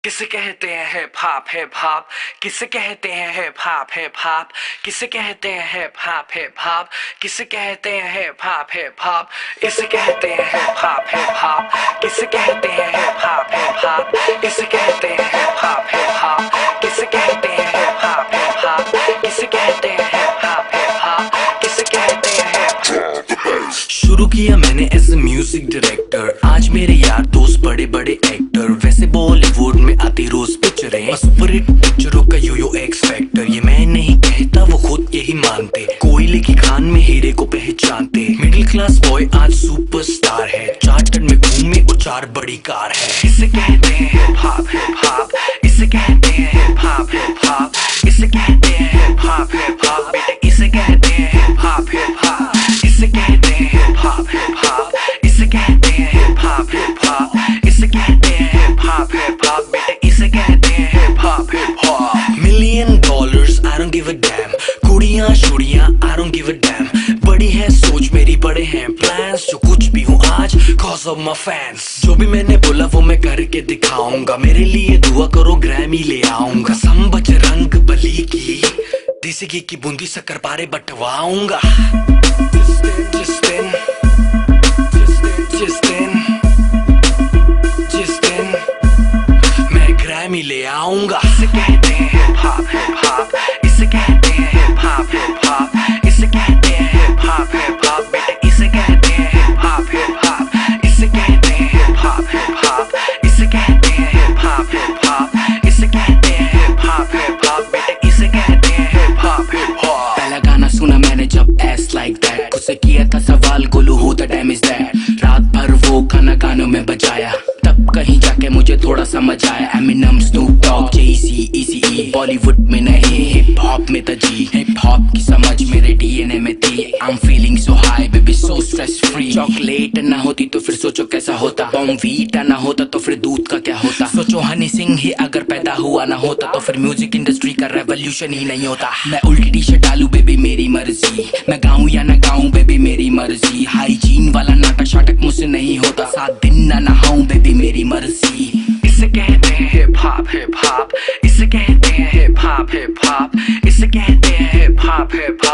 किसे कहते हैं हिप हॉप हिप हॉप, किसे कहते हैं हिप हॉप हिप हॉप, किसे कहते हैं हिप हॉप हिप हॉप, किसे कहते हैं हिप हॉप हिप हॉप, इसे कहते हैं हिप हॉप हिप हॉप, किसे कहते हैं हिप हॉप हिप हॉप, इसे कहते हैं हिप हॉप हिप हॉप, किसे कहते हैं हिप हॉप हिप हॉप, किसे कहते हैं हिप हॉप हिप हॉप, किसे कहते हैं हिप हॉप। शुरू किया मैंने एज ए म्यूजिक डायरेक्टर, आज मेरे यार दोस्त बड़े बड़े एक्टर, वैसे बॉलीवुड में आती रोज पिक्चरें, सुपरहिट पिक्चरों का यो एक्स फैक्टर, ये मैं नहीं कहता वो खुद यही मानते, कोयले की खान में हीरे को पहचानते, मिडिल क्लास बॉय आज सुपरस्टार है, चार्टर्ड में घूमे और 4 बड़ी कार है, इसे कहते हैं हिप हॉप हिप हॉप, इसे कहते हैं हिप हॉप हिप हॉप, इसे कहते हैं हिप हॉप हिप हॉप, बेटे इसे कहते हैं हिप हॉप हिप हॉप, इसे कहते हैं हिप हॉप हिप हॉप, इसे कहते हैं हिप हॉप हिप हॉप, इसे कहते हैं हिप हॉप हिप हॉप, बेटे इसे कहते हैं hip hop hip hop. $1,000,000 I don't give a damn, कुड़ियां शुड़ियां I don't give a damn, बड़ी है सोच मेरी बड़े हैं प्लान्स, जो कुछ भी हूँ आज cause of my fans, जो भी मैंने बोला वो मैं करके दिखाऊंगा, मेरे लिए दुआ करो ग्रैमी ले आऊंगा, सम बजरंग बली की देसी घी की बूंदी शक्कर पारे बंटवाऊंगा, जिस दिन मैं ग्रैमी ले आऊंगा। इसे कहते हैं हिप हॉप हिप हॉप, इसे कहते हैं हिप हॉप हिप हॉप, इसे कहते हैं हिप हॉप हिप हॉप, बेटे इसे कहते हैं हिप हॉप हिप हॉप, इसे कहते हैं हिप हॉप हिप हॉप, इसे कहते हैं हिप हॉप हिप हॉप, इसे कहते हैं हिप हॉप हिप हॉप, बेटे इसे कहते हैं हिप हॉप हिप हॉप। पहला गाना सुना मैंने जब एस लाइक दैट, खुद से किया था सवाल गोलू हो द डैम इज दैट, रात भर वो गाना गानों में बजाया, तब कहीं जाके मुझे थोड़ा समझ आया, एमिनम स्नूप डॉग जेसी इजी, बॉलीवुड में नहीं हिप हॉप में तजी, हिप हॉप की समझ मेरे डीएनए में थी, I am feeling so high baby so stress free, chocolate ना होती तो फिर सोचो कैसा होता, बॉर्नवीटा ना होता तो फिर दूध का क्या होता, सोचो हनी सिंह ही अगर पैदा हुआ ना होता तो फिर म्यूजिक इंडस्ट्री का रेवोल्यूशन ही नहीं होता, मैं उल्टी टी शर्ट डालू बेबी मेरी मर्जी, मैं गाऊं या ना गाऊं बेबी मेरी मर्जी, हाइजीन वाला नाटक शाटक मुझसे नहीं होता, 7 दिन ना नहाऊं बेबी मेरी मर्जी। इसे कहते हैं हिप हॉप हिप हॉप, इसे कहते हैं हिप हॉप हिप हॉप, इसे कहते हैं हिप हॉप हिप